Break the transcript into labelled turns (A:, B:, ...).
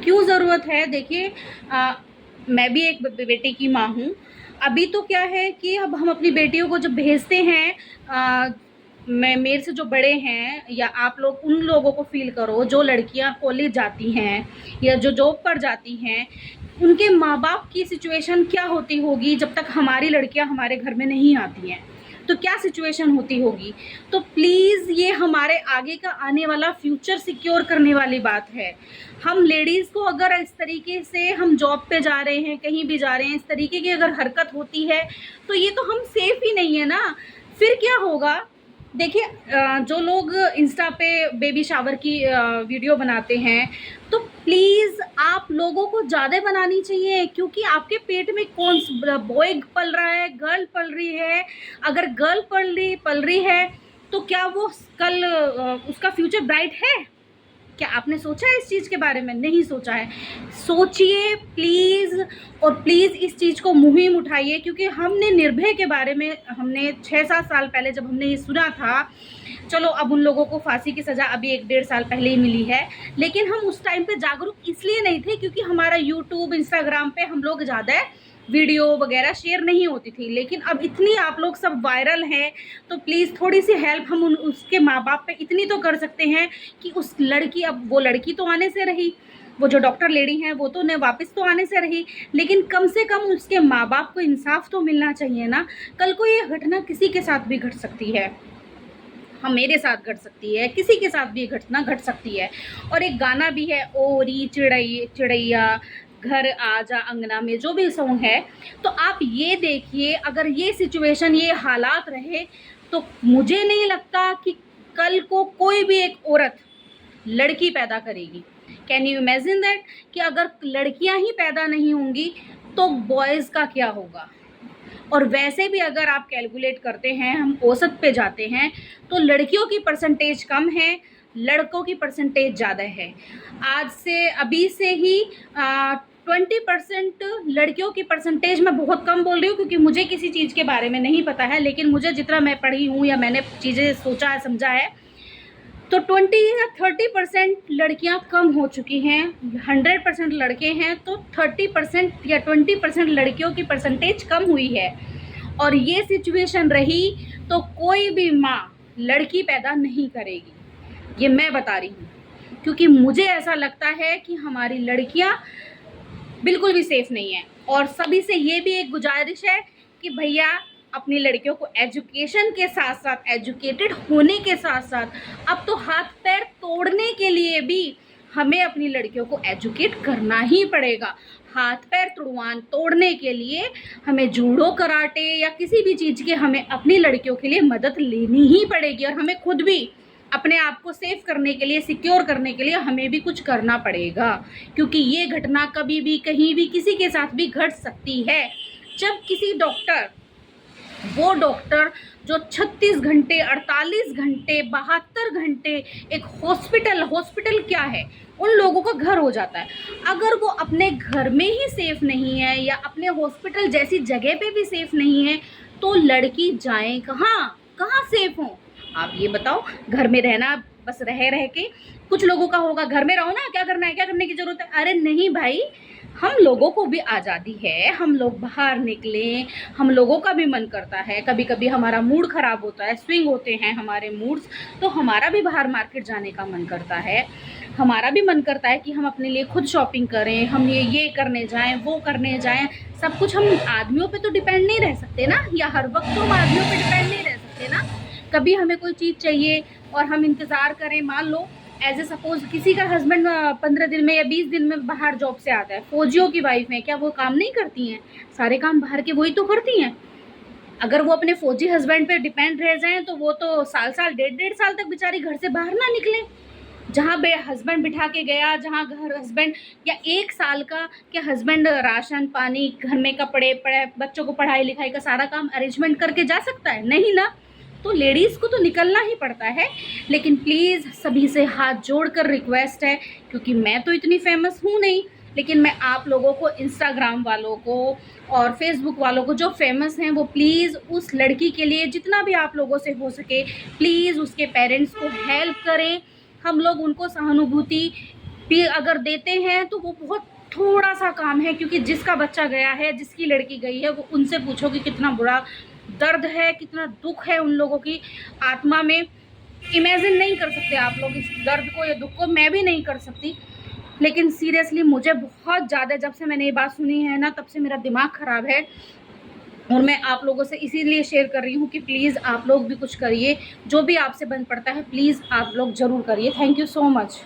A: क्यों ज़रूरत है? देखिए, मैं भी एक बेटे की माँ हूँ। अभी तो क्या है कि अब हम अपनी बेटियों को जब भेजते हैं, मैं मेरे से जो बड़े हैं या आप लोग उन लोगों को फ़ील करो जो लड़कियां कॉलेज जाती हैं या जो जॉब पर जाती हैं, उनके माँ बाप की सिचुएशन क्या होती होगी जब तक हमारी लड़कियां हमारे घर में नहीं आती हैं, तो क्या सिचुएशन होती होगी। तो प्लीज़ ये हमारे आगे का आने वाला फ्यूचर सिक्योर करने वाली बात है। हम लेडीज़ को अगर इस तरीके से हम जॉब पे जा रहे हैं, कहीं भी जा रहे हैं, इस तरीके की अगर हरकत होती है तो ये तो हम सेफ ही नहीं है ना। फिर क्या होगा? देखिए, जो लोग इंस्टा पे बेबी शावर की वीडियो बनाते हैं, तो प्लीज़ आप लोगों को ज़्यादा बनानी चाहिए, क्योंकि आपके पेट में कौन बॉय पल रहा है, गर्ल पल रही है। अगर गर्ल पल रही है तो क्या वो कल उसका फ्यूचर ब्राइट है? क्या आपने सोचा है इस चीज़ के बारे में? नहीं सोचा है। सोचिए प्लीज़, और प्लीज़ इस चीज़ को मुहिम उठाइए, क्योंकि हमने निर्भया के बारे में हमने 6-7 साल पहले जब हमने ये सुना था, चलो अब उन लोगों को फांसी की सज़ा अभी 1-1.5 साल पहले ही मिली है, लेकिन हम उस टाइम पे जागरूक इसलिए नहीं थे क्योंकि हमारा यूट्यूब, इंस्टाग्राम पे हम लोग ज़्यादा वीडियो वगैरह शेयर नहीं होती थी। लेकिन अब इतनी आप लोग सब वायरल हैं, तो प्लीज़ थोड़ी सी हेल्प हम उसके माँ बाप पे इतनी तो कर सकते हैं कि उस लड़की, अब वो लड़की तो आने से रही, वो जो डॉक्टर लेडी हैं वो तो ने वापस तो आने से रही, लेकिन कम से कम उसके माँ बाप को इंसाफ तो मिलना चाहिए ना। कल को ये घटना किसी के साथ भी घट सकती है, हाँ मेरे साथ घट सकती है, किसी के साथ भी घटना घट सकती है। और एक गाना भी है, ओरी चिड़ैया घर आजा अंगना में, जो भी सॉन्ग है, तो आप ये देखिए, अगर ये सिचुएशन, ये हालात रहे तो मुझे नहीं लगता कि कल को कोई भी एक औरत लड़की पैदा करेगी। कैन यू इमेजिन दैट कि अगर लड़कियां ही पैदा नहीं होंगी तो बॉयज़ का क्या होगा। और वैसे भी अगर आप कैलकुलेट करते हैं, हम औसत पे जाते हैं, तो लड़कियों की परसेंटेज कम है, लड़कों की परसेंटेज ज़्यादा है। आज से अभी से ही 20% लड़कियों की परसेंटेज, मैं बहुत कम बोल रही हूँ क्योंकि मुझे किसी चीज़ के बारे में नहीं पता है, लेकिन मुझे जितना मैं पढ़ी हूँ या मैंने चीज़ें सोचा है, समझा है, तो 20 या 30% लड़कियां कम हो चुकी हैं। 100% लड़के हैं तो 30% या 20% लड़कियों की परसेंटेज कम हुई है। और ये सिचुएशन रही तो कोई भी माँ लड़की पैदा नहीं करेगी, ये मैं बता रही हूँ, क्योंकि मुझे ऐसा लगता है कि हमारी लड़कियां बिल्कुल भी सेफ नहीं है। और सभी से ये भी एक गुजारिश है कि भैया अपनी लड़कियों को एजुकेशन के साथ साथ, एजुकेटेड होने के साथ साथ, अब तो हाथ पैर तोड़ने के लिए भी हमें अपनी लड़कियों को एजुकेट करना ही पड़ेगा। हाथ पैर तोड़ने के लिए हमें जूडो, कराटे या किसी भी चीज़ की हमें अपनी लड़कियों के लिए मदद लेनी ही पड़ेगी। और हमें खुद भी अपने आप को सेफ करने के लिए, सिक्योर करने के लिए हमें भी कुछ करना पड़ेगा, क्योंकि ये घटना कभी भी कहीं भी किसी के साथ भी घट सकती है। जब किसी डॉक्टर, वो डॉक्टर जो 36 घंटे, 48 घंटे, 72 घंटे एक हॉस्पिटल क्या है, उन लोगों का घर हो जाता है। अगर वो अपने घर में ही सेफ नहीं है या अपने हॉस्पिटल जैसी जगह पे भी सेफ नहीं है, तो लड़की जाए कहाँ, कहाँ सेफ हो? आप ये बताओ। घर में रहना, बस रह के, कुछ लोगों का होगा घर में रहो ना, क्या करना है, क्या करने की जरूरत है। अरे नहीं भाई, हम लोगों को भी आज़ादी है, हम लोग बाहर निकलें, हम लोगों का भी मन करता है, कभी कभी हमारा मूड ख़राब होता है, स्विंग होते हैं हमारे मूड्स, तो हमारा भी बाहर मार्केट जाने का मन करता है, हमारा भी मन करता है कि हम अपने लिए खुद शॉपिंग करें, हम ये करने जाएं, वो करने जाएं। सब कुछ हम आदमियों पे तो डिपेंड नहीं रह सकते ना, या हर वक्त तो हम आदमियों पे डिपेंड नहीं रह सकते ना। कभी हमें कोई चीज़ चाहिए और हम इंतज़ार करें, मान लो एज ए सपोज किसी का हस्बैंड 15 दिन में या 20 दिन में बाहर जॉब से आता है, फौजियों की वाइफ है, क्या वो काम नहीं करती हैं? सारे काम बाहर के वही तो करती हैं। अगर वो अपने फौजी हस्बैंड पे डिपेंड रह जाएं तो वो तो साल 1.5 साल तक बेचारी घर से बाहर ना निकले। जहाँ बे हस्बैंड बिठा के गया, जहाँ घर हस्बैंड, या 1 साल का क्या हस्बैंड राशन पानी, घर में कपड़े, बच्चों को पढ़ाई लिखाई का सारा काम अरेंजमेंट करके जा सकता है? नहीं ना। तो लेडीज़ को तो निकलना ही पड़ता है। लेकिन प्लीज़ सभी से हाथ जोड़कर रिक्वेस्ट है, क्योंकि मैं तो इतनी फेमस हूँ नहीं, लेकिन मैं आप लोगों को, इंस्टाग्राम वालों को और फेसबुक वालों को जो फेमस हैं, वो प्लीज़ उस लड़की के लिए जितना भी आप लोगों से हो सके प्लीज़ उसके पेरेंट्स को हेल्प करें। हम लोग उनको सहानुभूति भी अगर देते हैं तो वो बहुत थोड़ा सा काम है, क्योंकि जिसका बच्चा गया है, जिसकी लड़की गई है, वो उनसे पूछो कि कितना बुरा दर्द है, कितना दुख है उन लोगों की आत्मा में। इमेजिन नहीं कर सकते आप लोग इस दर्द को या दुख को, मैं भी नहीं कर सकती। लेकिन सीरियसली मुझे बहुत ज़्यादा, जब से मैंने ये बात सुनी है ना, तब से मेरा दिमाग ख़राब है। और मैं आप लोगों से इसीलिए शेयर कर रही हूँ कि प्लीज़ आप लोग भी कुछ करिए, जो भी आपसे बन पड़ता है प्लीज़ आप लोग ज़रूर करिए। Thank you so much.